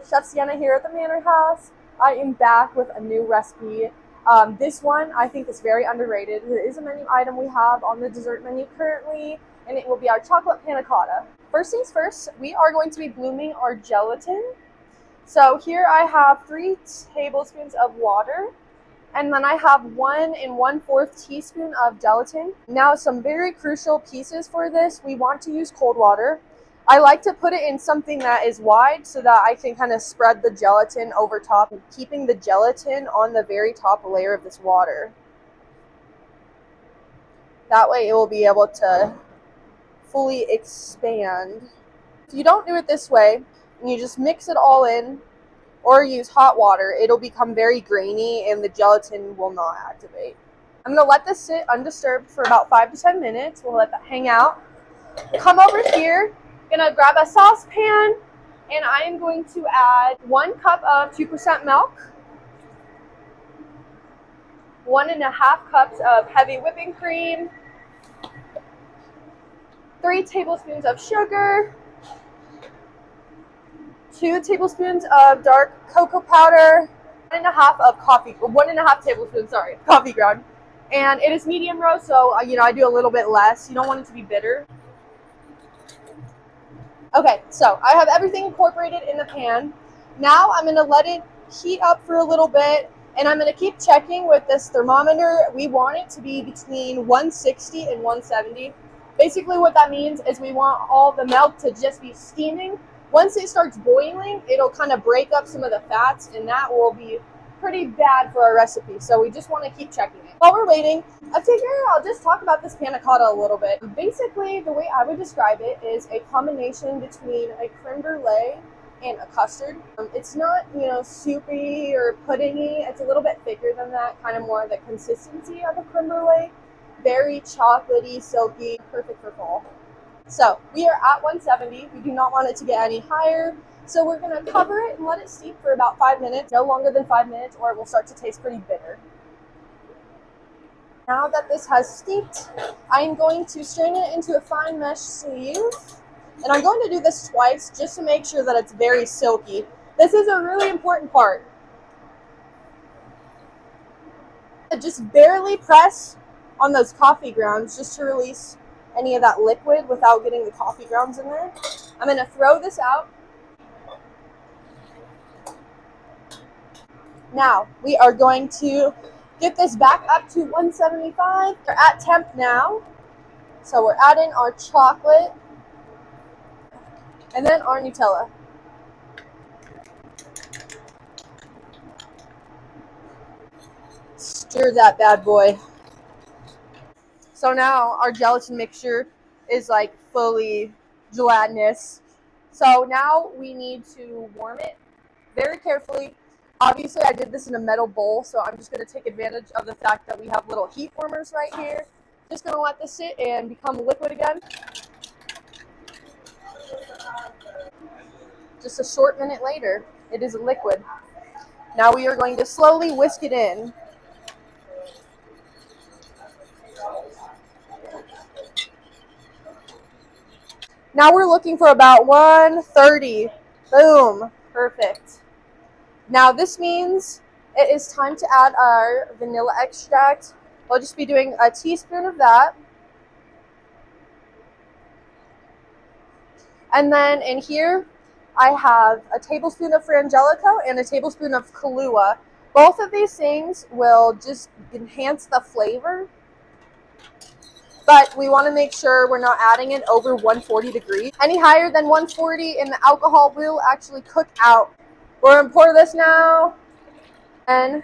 Chef Sienna here at the Manor House. I am back with a new recipe. This one I think is very underrated. It is a menu item we have on the dessert menu currently, and it will be our chocolate panna cotta. First things first, we are going to be blooming our gelatin. So here I have 3 tablespoons of water, and then I have 1 1/4 teaspoon of gelatin. Now some very crucial pieces for this, we want to use cold water. I like to put it in something that is wide so that I can kind of spread the gelatin over top, keeping the gelatin on the very top layer of this water. That way it will be able to fully expand. If you don't do it this way, and you just mix it all in, or use hot water, it'll become very grainy and the gelatin will not activate. I'm going to let this sit undisturbed for about 5 to 10 minutes. We'll let that hang out. Come over here. Gonna grab a saucepan, and I am going to add 1 cup of 2% milk, 1½ cups of heavy whipping cream, 3 tablespoons of sugar, 2 tablespoons of dark cocoa powder, 1½ tablespoons, coffee ground. And it is medium roast, so I do a little bit less. You don't want it to be bitter. Okay, so I have everything incorporated in the pan. Now I'm going to let it heat up for a little bit, and I'm going to keep checking with this thermometer. We want it to be between 160 and 170. Basically what that means is we want all the milk to just be steaming. Once it starts boiling, it'll kind of break up some of the fats, and that will be pretty bad for our recipe. So we just want to keep checking it. While we're waiting, I figure I'll just talk about this panna cotta a little bit. Basically, the way I would describe it is a combination between a creme brulee and a custard. It's not, soupy or puddingy. It's a little bit thicker than that, kind of more the consistency of a creme brulee. Very chocolatey, silky, perfect for fall. So we are at 170. We do not want it to get any higher. So we're going to cover it and let it steep for about 5 minutes, no longer than 5 minutes, or it will start to taste pretty bitter. Now that this has steeped, I am going to strain it into a fine mesh sleeve. And I'm going to do this twice just to make sure that it's very silky. This is a really important part. Just barely press on those coffee grounds just to release any of that liquid without getting the coffee grounds in there. I'm going to throw this out. Now, we are going to get this back up to 175. We're at temp now. So we're adding our chocolate and then our Nutella. Stir that bad boy. So now our gelatin mixture is like fully gelatinous. So now we need to warm it very carefully. Obviously, I did this in a metal bowl, so I'm just going to take advantage of the fact that we have little heat warmers right here. Just going to let this sit and become liquid again. Just a short minute later, it is liquid. Now we are going to slowly whisk it in. Now we're looking for about 130. Boom. Perfect. Now this means it is time to add our vanilla extract. I'll just be doing a teaspoon of that. And then in here, I have a tablespoon of Frangelico and a tablespoon of Kahlua. Both of these things will just enhance the flavor. But we want to make sure we're not adding it over 140 degrees. Any higher than 140 and the alcohol will actually cook out. We're going to pour this now, and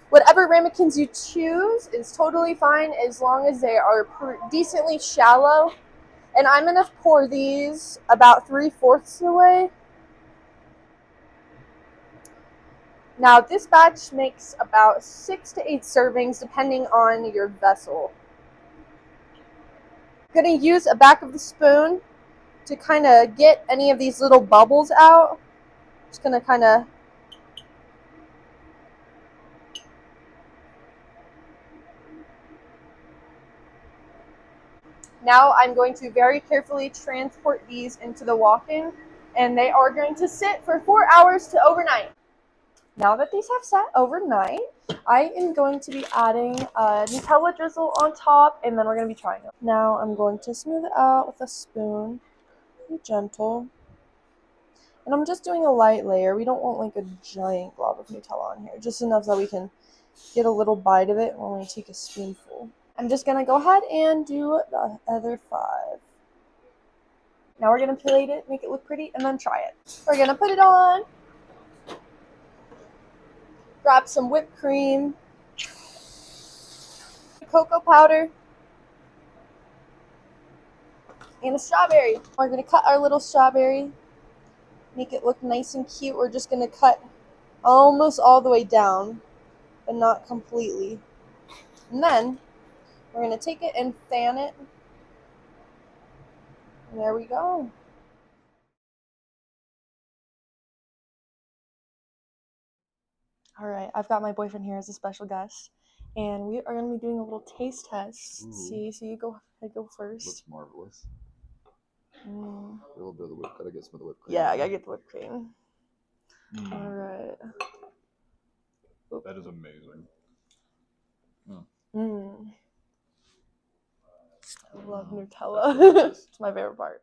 whatever ramekins you choose is totally fine as long as they are decently shallow. And I'm going to pour these about 3/4 the way. Now this batch makes about 6 to 8 servings depending on your vessel. I'm going to use a back of the spoon to kind of get any of these little bubbles out. Just going to kind of now I'm going to very carefully transport these into the walk-in. and they are going to sit for 4 hours to overnight. Now that these have sat overnight, I am going to be adding a Nutella drizzle on top, and then we're going to be trying them. Now I'm going to smooth it out with a spoon. Be gentle. And I'm just doing a light layer. We don't want like a giant glob of Nutella on here. Just enough that we can get a little bite of it when we take a spoonful. I'm just going to go ahead and do the other 5. Now we're going to plate it, make it look pretty, and then try it. We're going to put it on. Grab some whipped cream. Cocoa powder. And a strawberry. We're going to cut our little strawberry. Make it look nice and cute. We're just going to cut almost all the way down, but not completely. And then we're going to take it and fan it. And there we go. All right, I've got my boyfriend here as a special guest, and we are going to be doing a little taste test. Ooh. See, so you go first. Looks marvelous. A little bit of the whip. Gotta get some of the whipped cream. Yeah, I gotta get the whipped cream. All right. That is amazing. I love Nutella. It's my favorite part.